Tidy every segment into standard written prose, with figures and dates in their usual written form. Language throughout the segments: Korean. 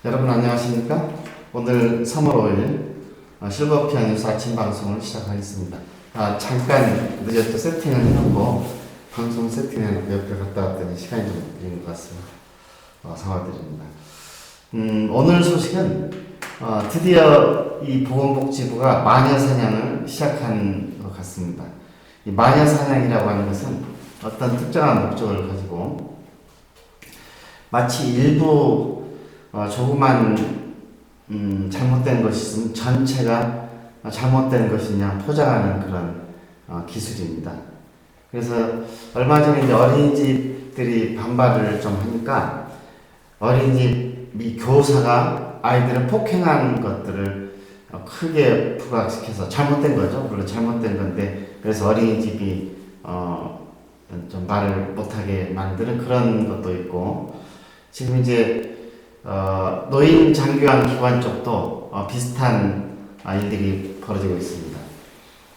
여러분 안녕하십니까? 오늘 3월 5일 실버피아 뉴스 아침 방송을 시작하겠습니다. 잠깐 늦었죠. 세팅을 해놓고 방송 세팅해놓고 옆에 갔다 왔더니 시간이 좀 걸린 것 같습니다. 사과드립니다. 오늘 소식은 드디어 이 보건복지부가 마녀사냥을 시작한 것 같습니다. 이 마녀사냥이라고 하는 것은 어떤 특정한 목적을 가지고 마치 일부 조그만 잘못된 것이 있으면 전체가 잘못된 것이냐 포장하는 그런 기술입니다. 그래서 얼마 전에 이제 어린이집들이 반발을 좀 하니까 어린이집 교사가 아이들을 폭행한 것들을 크게 부각시켜서 잘못된 거죠. 물론 잘못된 건데 그래서 어린이집이 좀 말을 못하게 만드는 그런 것도 있고, 지금 이제 노인 장교환 기관 쪽도 비슷한 일들이 벌어지고 있습니다.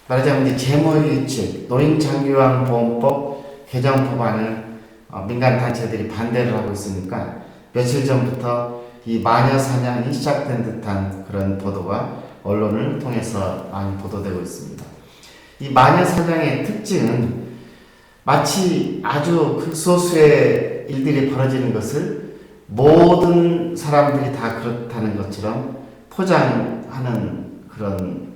말하자면 이제 재무규칙, 노인 장교환 보험법 개정 법안을 민간 단체들이 반대를 하고 있으니까 며칠 전부터 이 마녀 사냥이 시작된 듯한 그런 보도가 언론을 통해서 많이 보도되고 있습니다. 이 마녀 사냥의 특징은 마치 아주 극소수의 일들이 벌어지는 것을 모든 사람들이 다 그렇다는 것처럼 포장하는 그런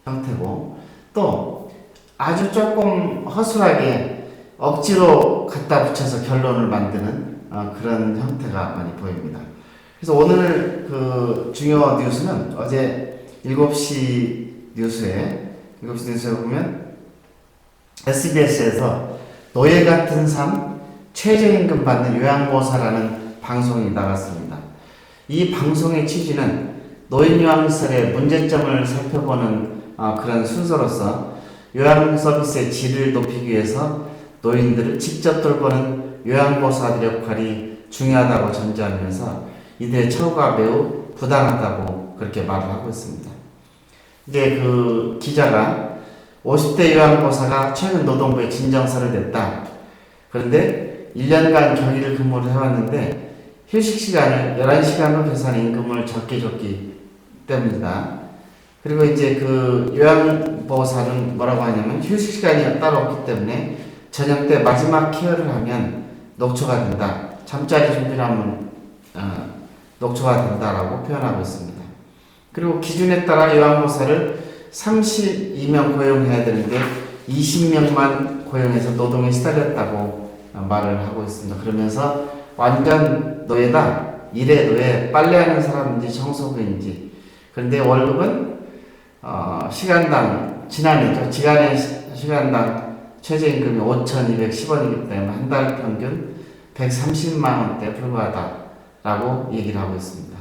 형태고, 또 아주 조금 허술하게 억지로 갖다 붙여서 결론을 만드는 그런 형태가 많이 보입니다. 그래서 오늘 그 중요 뉴스는 어제 7시 뉴스에 보면 SBS에서 노예 같은 삶, 최저임금 받는 요양보호사라는 방송이 나갔습니다. 이 방송의 취지는 노인 요양시설의 문제점을 살펴보는 그런 순서로서 요양 서비스의 질을 높이기 위해서 노인들을 직접 돌보는 요양보호사들의 역할이 중요하다고 전제하면서 이들의 처우가 매우 부당하다고 그렇게 말을 하고 있습니다. 이제 그 기자가 50대 요양보호사가 최근 노동부에 진정서를 냈다. 그런데 1년간 격일 근무를 해왔는데 휴식 시간을 11시간으로 계산해 임금을 적게 줬기 때문이다. 그리고 이제 그 요양보호사는 뭐라고 하냐면 휴식 시간이 따로 없기 때문에 저녁 때 마지막 케어를 하면 녹초가 된다. 잠자리 준비를 하면 녹초가 된다라고 표현하고 있습니다. 그리고 기준에 따라 요양보호사를 32명 고용해야 되는데 20명만 고용해서 노동에 시달렸다고 말을 하고 있습니다. 그러면서 완전 노예다. 일의 노예, 빨래하는 사람인지 청소부인지. 그런데 월급은 시간당, 지난해죠. 시간당 최저임금이 5,210원이기 때문에 한 달 평균 130만 원대에 불과하다라고 얘기를 하고 있습니다.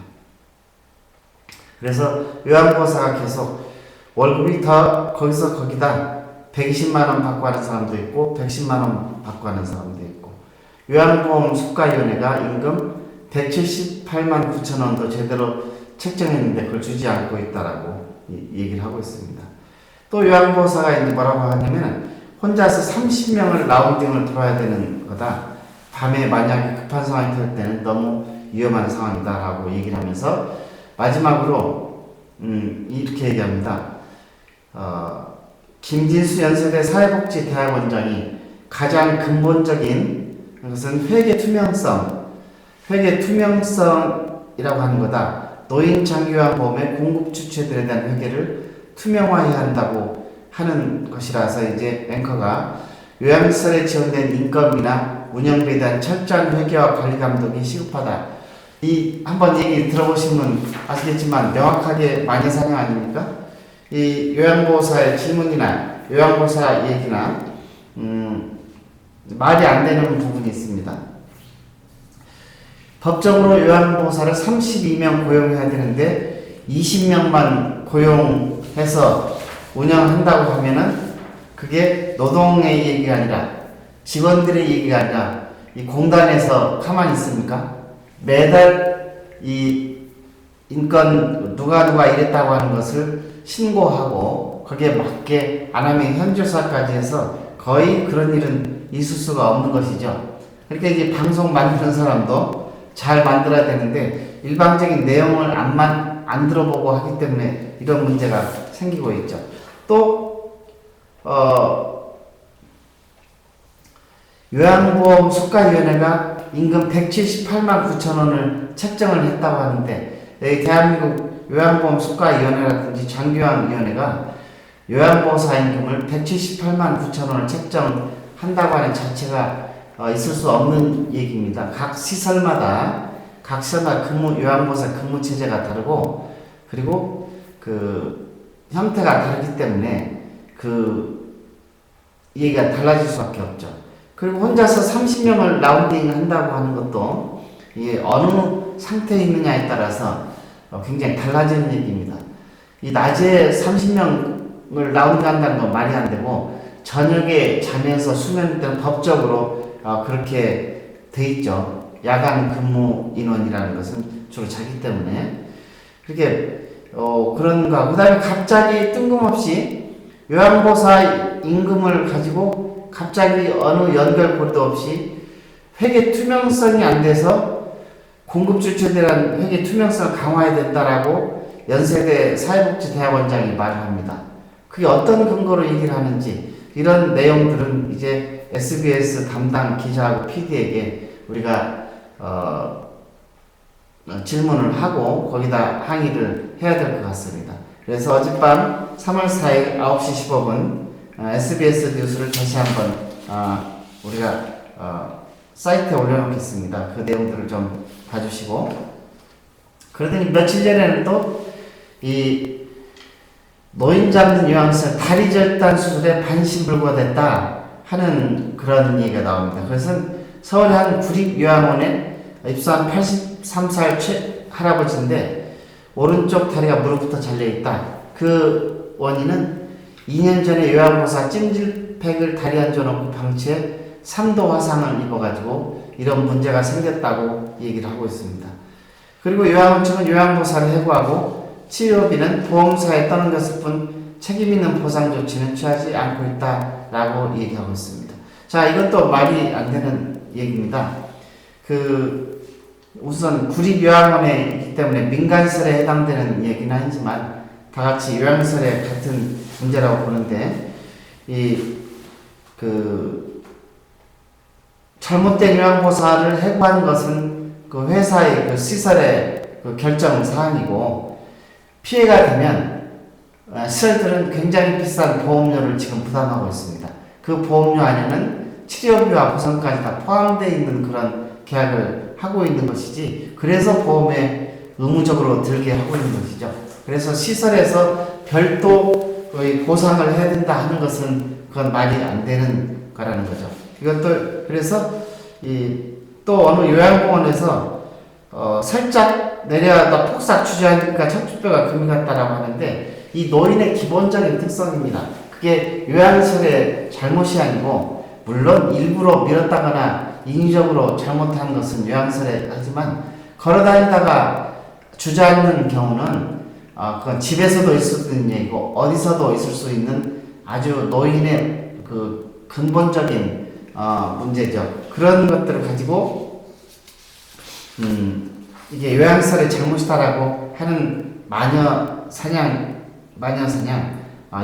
그래서 요양보호사가 계속 월급이 더 거기서 거기다 120만 원 받고 하는 사람도 있고 110만 원 받고 하는 사람도 있고, 요양보험 수가위원회가 임금 178만 9천 원도 제대로 책정했는데 그걸 주지 않고 있다라고 얘기를 하고 있습니다. 또 요양보호사가 이제 뭐라고 하냐면 혼자서 30명을 라운딩을 돌아야 되는 거다. 밤에 만약에 급한 상황이 될 때는 너무 위험한 상황이다라고 얘기를 하면서 마지막으로 이렇게 얘기합니다. 김진수 연세대 사회복지대학원장이 가장 근본적인 것은 회계 투명성이라고 하는 거다. 노인 장기요양 보험의 공급 주체들에 대한 회계를 투명화해야 한다고 하는 것이라서 이제 앵커가 요양시설에 지원된 인건비나 운영비에 대한 철저한 회계와 관리 감독이 시급하다. 이 한번 얘기 들어보시면 아시겠지만 명확하게 마녀사냥 아닙니까? 이 요양보호사의 질문이나 요양보호사 얘기나 말이 안 되는 부분이 있습니다. 법적으로 요양보호사를 32명 고용해야 되는데 20명만 고용해서 운영한다고 하면은 그게 노동의 얘기가 아니라 직원들의 얘기가 아니라 이 공단에서 가만히 있습니까? 매달 이 인건 누가 이랬다고 하는 것을 신고하고 거기에 맞게 안 하면 현조사까지 해서 거의 그런 일은 있을 수가 없는 것이죠. 그러니까 이제 방송 만드는 사람도 잘 만들어야 되는데 일방적인 내용을 안 들어보고 하기 때문에 이런 문제가 생기고 있죠. 또 요양보험 수가위원회가 임금 178만 9천 원을 책정을 했다고 하는데 대한민국 요양보험 수가위원회라든지 장기요양위원회가 요양보호사 임금을 178만 9천 원을 책정한다고 하는 자체가 있을 수 없는 얘기입니다. 각 시설마다 요양보호사 근무 체제가 다르고 그리고 그 형태가 다르기 때문에 그 얘기가 달라질 수밖에 없죠. 그리고 혼자서 30명을 라운딩 한다고 하는 것도 이게 어느 상태에 있느냐에 따라서 굉장히 달라지는 얘기입니다. 이 낮에 30명을 라운딩 한다는 건 말이 안 되고 저녁에 자면서 수면 때는 법적으로 그렇게 돼 있죠. 야간 근무 인원이라는 것은 주로 자기 때문에 그렇게 그런가. 그 다음에 갑자기 뜬금없이 요양보호사 임금을 가지고 갑자기 어느 연결고리도 없이 회계 투명성이 안 돼서 공급주체대란 회계 투명성을 강화해야 된다라고 연세대 사회복지대학원장이 말을 합니다. 그게 어떤 근거로 얘기를 하는지 이런 내용들은 이제 SBS 담당 기자하고 PD에게 우리가 질문을 하고 거기다 항의를 해야 될 것 같습니다. 그래서 어젯밤 3월 4일 9시 15분 SBS 뉴스를 다시 한번 우리가 사이트에 올려놓겠습니다. 그 내용들을 좀 봐주시고 그러더니 며칠 전에는 또 이 노인 잡는 요양시설 다리 절단 수술에 반신불구됐다 하는 그런 얘기가 나옵니다. 그래서 서울의 한 구립요양원에 입소한 83살 할아버지인데 오른쪽 다리가 무릎부터 잘려있다. 그 원인은 2년 전에 요양보호사 찜질팩을 다리에 얹어놓고 방치해 3도 화상을 입어가지고 이런 문제가 생겼다고 얘기를 하고 있습니다. 그리고 요양원 측은 요양보호사를 해고하고 치료비는 보험사에 떠넘겼을 뿐 책임있는 보상 조치는 취하지 않고 있다라고 얘기하고 있습니다. 자, 이것도 말이 안 되는 얘기입니다. 우선 구립요양원에 있기 때문에 민간시설에 해당되는 얘기는 아니지만 다 같이 요양시설에 같은 문제라고 보는데 잘못된 요양보호사를 해고하는 것은 그 회사의 그 시설의 그 결정 사항이고 피해가 되면 시설들은 굉장히 비싼 보험료를 지금 부담하고 있습니다. 그 보험료 안에는 치료비와 보상까지 다 포함되어 있는 그런 계약을 하고 있는 것이지 그래서 보험에 의무적으로 들게 하고 있는 것이죠. 그래서 시설에서 별도 보상을 해야 된다 하는 것은 그건 말이 안 되는 거라는 거죠. 이것도 그래서 또 어느 요양공원에서 살짝 내려다 폭삭 주저하니까 척추뼈가 금이 갔다라고 하는데 이 노인의 기본적인 특성입니다. 그게 요양시설의 잘못이 아니고 물론 일부러 밀었다거나 인위적으로 잘못한 것은 요양시설에 하지만 걸어다니다가 주저앉는 경우는 그건 집에서도 있을 수 있는 얘기고 어디서도 있을 수 있는 아주 노인의 그 근본적인 문제죠. 그런 것들을 가지고 이게 요양시설의 잘못이다라고 하는 마녀 사냥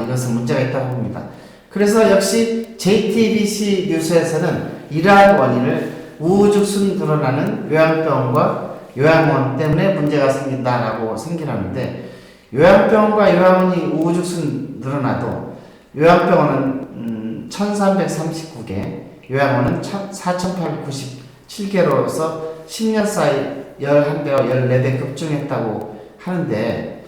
이것은 문제가 있다고 봅니다. 그래서 역시 JTBC 뉴스에서는 이러한 원인을 우후죽순 드러나는 요양병원과 요양원 때문에 문제가 생긴다라고 생기라는데 요양병원과 요양원이 우후죽순 늘어나도 요양병원은 1339개, 요양원은 4897개로서 10년 사이 11배와 14배 급증했다고 하는데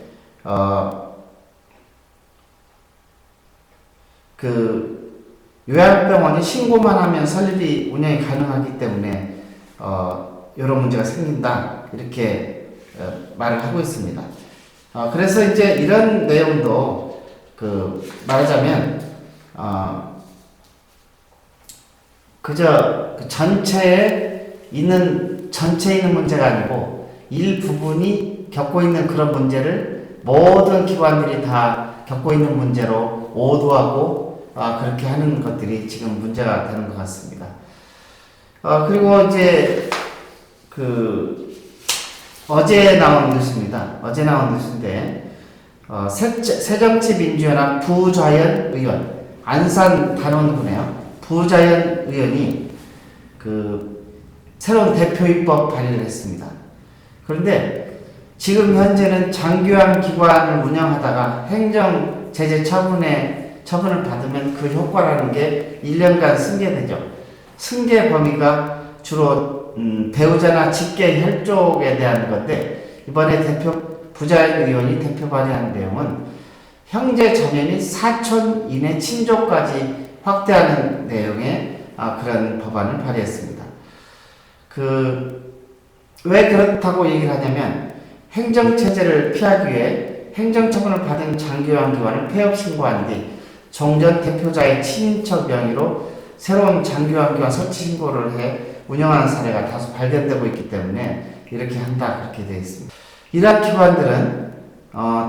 요양병원이 신고만 하면 설립이 운영이 가능하기 때문에 이런 문제가 생긴다 이렇게 말을 하고 있습니다. 그래서 이제 이런 내용도 말하자면 그저 전체에 있는 문제가 아니고 일부분이 겪고 있는 그런 문제를 모든 기관들이 다 겪고 있는 문제로 오도하고 그렇게 하는 것들이 지금 문제가 되는 것 같습니다. 그리고 이제 어제 나온 뉴스입니다. 어제 나온 뉴스인데, 새정치민주연합 부좌연 의원, 안산 단원군에요. 부좌연 의원이 새로운 대표 입법 발의를 했습니다. 그런데 지금 현재는 장교양 기관을 운영하다가 행정 제재 처분을 받으면 그 효과라는 게 1년간 승계되죠. 승계 범위가 주로 배우자나 직계 혈족에 대한 건데, 이번에 부좌연 의원이 대표 발의한 내용은 형제 자매 및 사촌 이내 친족까지 확대하는 내용의 그런 법안을 발의했습니다. 왜 그렇다고 얘기를 하냐면, 행정체제를 피하기 위해 행정처분을 받은 장교양기관을 폐업 신고한 뒤 종전 대표자의 친인척 명의로 새로운 장교양기관 설치 신고를 해 운영하는 사례가 다소 발견되고 있기 때문에 이렇게 한다, 그렇게 되어 있습니다. 이러한 기관들은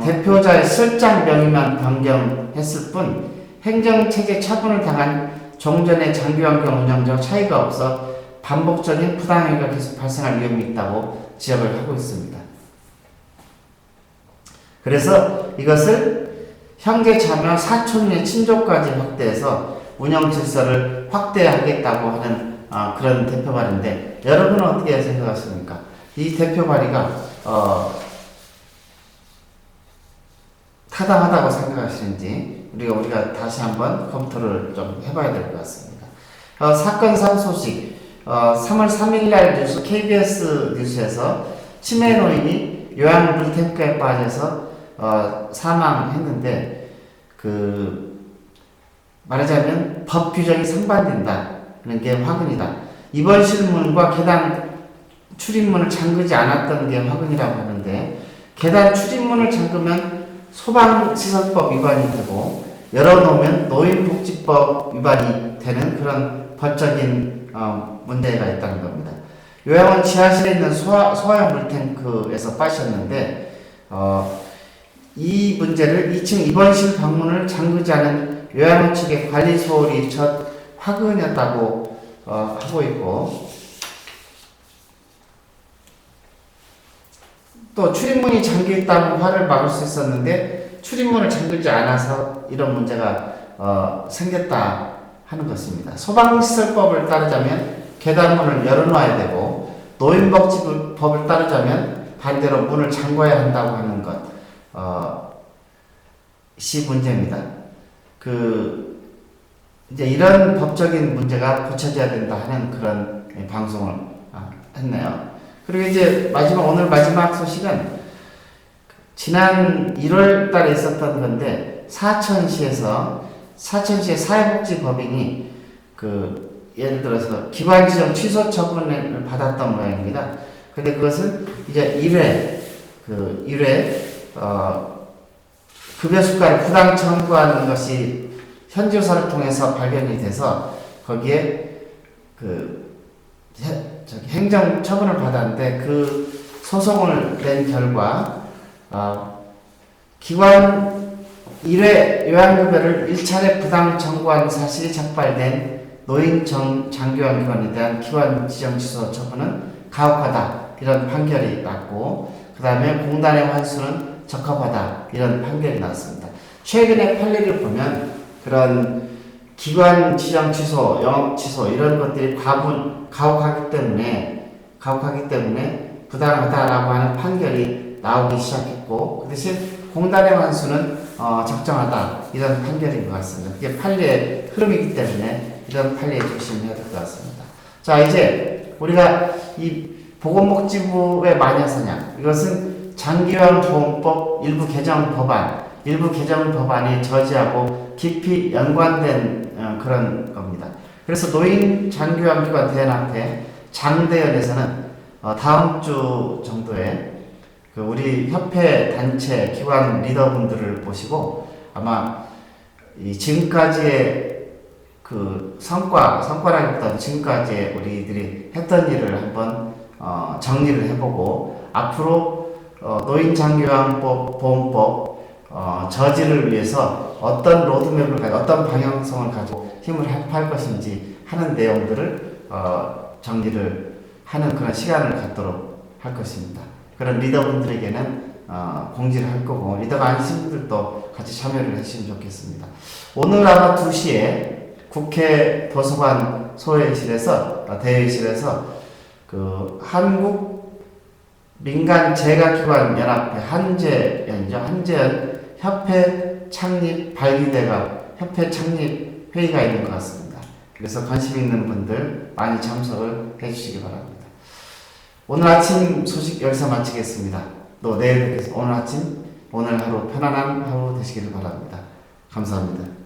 대표자의 설장 명의만 변경했을 뿐 행정체제 처분을 당한 종전의 장교양기관 운영자와 차이가 없어 반복적인 부당행위가 계속 발생할 위험이 있다고 지적을 하고 있습니다. 그래서 이것을 형제 자매와 사촌의 친족까지 확대해서 운영 질서를 확대하겠다고 하는 그런 대표 발의인데, 여러분은 어떻게 생각하십니까? 이 대표 발의가 타당하다고 생각하시는지 우리가 다시 한번 검토를 좀 해봐야 될 것 같습니다. 사건상 소식, 3월 3일날 뉴스, KBS 뉴스에서 치매 노인이 요양 물탱크에 빠져서 사망했는데, 말하자면 법 규정이 상반된다는 게 화근이다. 이번 실문과 계단 출입문을 잠그지 않았던 게 화근이라고 하는데, 계단 출입문을 잠그면 소방시설법 위반이 되고 열어놓으면 노인복지법 위반이 되는 그런 법적인 문제가 있다는 겁니다. 요양원 지하실에 있는 소화용 물탱크에서 빠졌는데, 이 문제를 2층 입원실 방문을 잠그지 않은 요양원 측의 관리 소홀이 첫 화근이었다고 하고 있고, 또 출입문이 잠겨있다고 화를 막을 수 있었는데 출입문을 잠그지 않아서 이런 문제가 생겼다 하는 것입니다. 소방시설법을 따르자면 계단문을 열어놔야 되고, 노인복지법을 따르자면 반대로 문을 잠궈야 한다고 하는 것이 문제입니다. 이제 이런 법적인 문제가 고쳐져야 된다 하는 그런 방송을 했네요. 그리고 이제 오늘 마지막 소식은 지난 1월 달에 있었던 건데, 사천시의 사회복지법인이 예를 들어서 기관 지정 취소 처분을 받았던 모양입니다. 근데 그것은 이제 1회 급여 수가를 부당 청구하는 것이 현지조사를 통해서 발견이 돼서 거기에 행정 처분을 받았는데, 그 소송을 낸 결과 기관 1회 요양급여를 1차례 부당 청구한 사실이 적발된 노인 장교양기관에 대한 기관 지정 취소 처분은 가혹하다, 이런 판결이 났고, 그 다음에 공단의 환수는 적합하다, 이런 판결이 나왔습니다. 최근의 판례를 보면 그런 기관 지정 취소, 영업 취소 이런 것들이 가혹하기 때문에 부당하다라고 하는 판결이 나오기 시작했고, 그 대신 공단의 환수는 적정하다, 이런 판결인 것 같습니다. 이게 판례의 흐름이기 때문에 이런 판례에 조심해야 될 것 같습니다. 자, 이제 우리가 이 보건복지부의 마녀사냥, 이것은 장기요양보험법 일부 개정 법안이 저지하고 깊이 연관된 그런 겁니다. 그래서 노인 장교양기관 대연합회 장대연에서는 다음 주 정도에 우리 협회 단체 기관 리더분들을 모시고 아마 지금까지의 성과라기보다는 지금까지 우리들이 했던 일을 한번 정리를 해보고, 앞으로 노인 장교양법 보험법 저지를 위해서 어떤 로드맵을 가지고 어떤 방향성을 가지고 힘을 합할 것인지 하는 내용들을 정리를 하는 그런 시간을 갖도록 할 것입니다. 그런 리더분들에게는 공지를 할 거고, 리더가 아니신 분들도 같이 참여를 해주시면 좋겠습니다. 오늘 아마 2시에 국회 도서관 소회실에서, 대회실에서 그 한국 민간 재가기관 연합회 한재연 협회 창립 발기대가 협회 창립 회의가 있는 것 같습니다. 그래서 관심 있는 분들 많이 참석을 해주시기 바랍니다. 오늘 아침 소식 여기서 마치겠습니다. 또 내일 뵙겠습니다. 오늘 아침, 오늘 하루 편안한 하루 되시기를 바랍니다. 감사합니다.